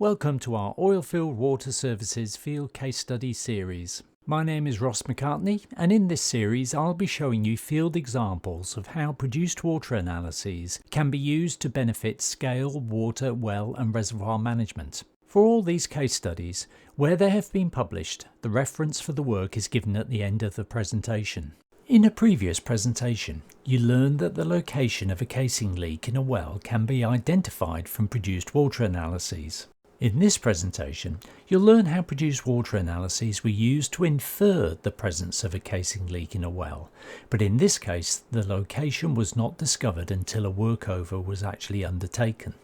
Welcome to our Oilfield Water Services Field Case Study series. My name is Ross McCartney, and in this series I'll be showing you field examples of how produced water analyses can be used to benefit scale, water, well and reservoir management. For all these case studies, where they have been published, the reference for the work is given at the end of the presentation. In a previous presentation, you learned that the location of a casing leak in a well can be identified from produced water analyses. In this presentation, you'll learn how produced water analyses were used to infer the presence of a casing leak in a well, but in this case the location was not discovered until a workover was actually undertaken.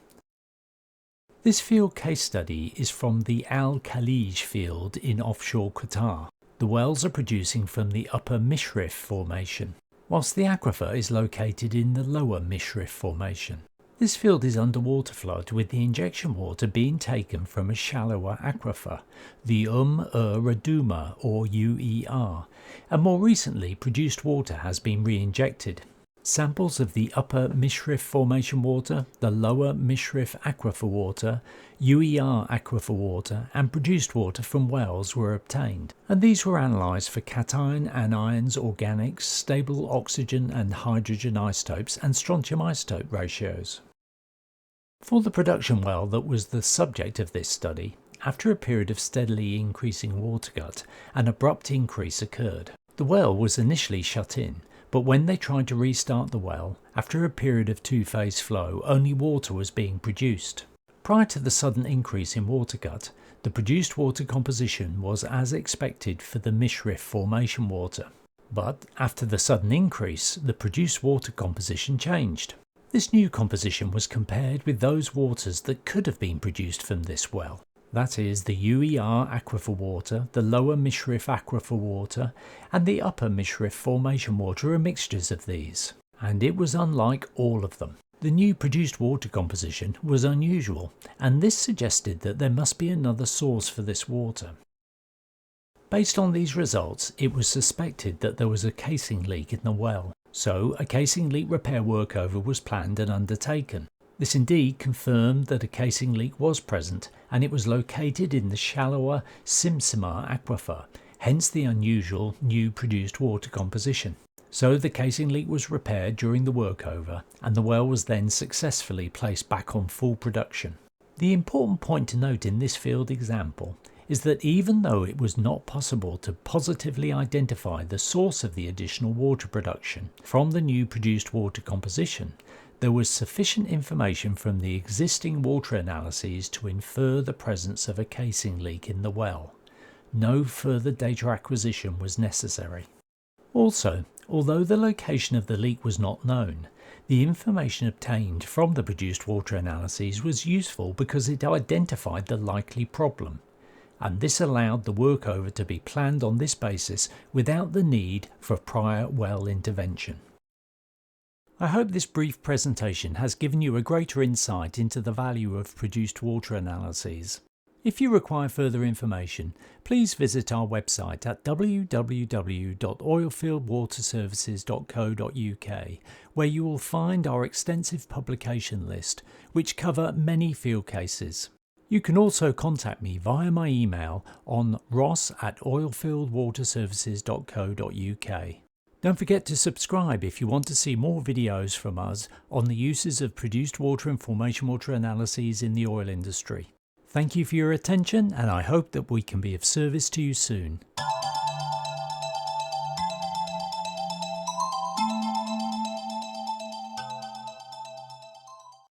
This field case study is from the Al Khalij field in offshore Qatar. The wells are producing from the upper Mishrif formation, whilst the aquifer is located in the lower Mishrif formation. This field is underwater flood, with the injection water being taken from a shallower aquifer, the Raduma or UER, and more recently produced water has been re-injected. Samples of the upper Mishrif formation water, the lower Mishrif aquifer water, UER aquifer water and produced water from wells were obtained, and these were analysed for cation, anions, organics, stable oxygen and hydrogen isotopes and strontium isotope ratios. For the production well that was the subject of this study, after a period of steadily increasing water cut, an abrupt increase occurred. The well was initially shut in, but when they tried to restart the well, after a period of two-phase flow, only water was being produced. Prior to the sudden increase in water cut, the produced water composition was as expected for the Mishrif formation water. But after the sudden increase, the produced water composition changed. This new composition was compared with those waters that could have been produced from this well. That is, the UER aquifer water, the lower Mishrif aquifer water and the upper Mishrif formation water are mixtures of these, and it was unlike all of them. The new produced water composition was unusual, and this suggested that there must be another source for this water. Based on these results, it was suspected that there was a casing leak in the well, so a casing leak repair workover was planned and undertaken. This indeed confirmed that a casing leak was present, and it was located in the shallower Simsimar aquifer, hence the unusual new produced water composition. So the casing leak was repaired during the workover, and the well was then successfully placed back on full production. The important point to note in this field example is that even though it was not possible to positively identify the source of the additional water production from the new produced water composition, there was sufficient information from the existing water analyses to infer the presence of a casing leak in the well. No further data acquisition was necessary. Also, although the location of the leak was not known, the information obtained from the produced water analyses was useful because it identified the likely problem, and this allowed the workover to be planned on this basis without the need for prior well intervention. I hope this brief presentation has given you a greater insight into the value of produced water analyses. If you require further information, please visit our website at www.oilfieldwaterservices.co.uk, where you will find our extensive publication list, which cover many field cases. You can also contact me via my email on ross@oilfieldwaterservices.co.uk. Don't forget to subscribe if you want to see more videos from us on the uses of produced water and formation water analyses in the oil industry. Thank you for your attention, and I hope that we can be of service to you soon.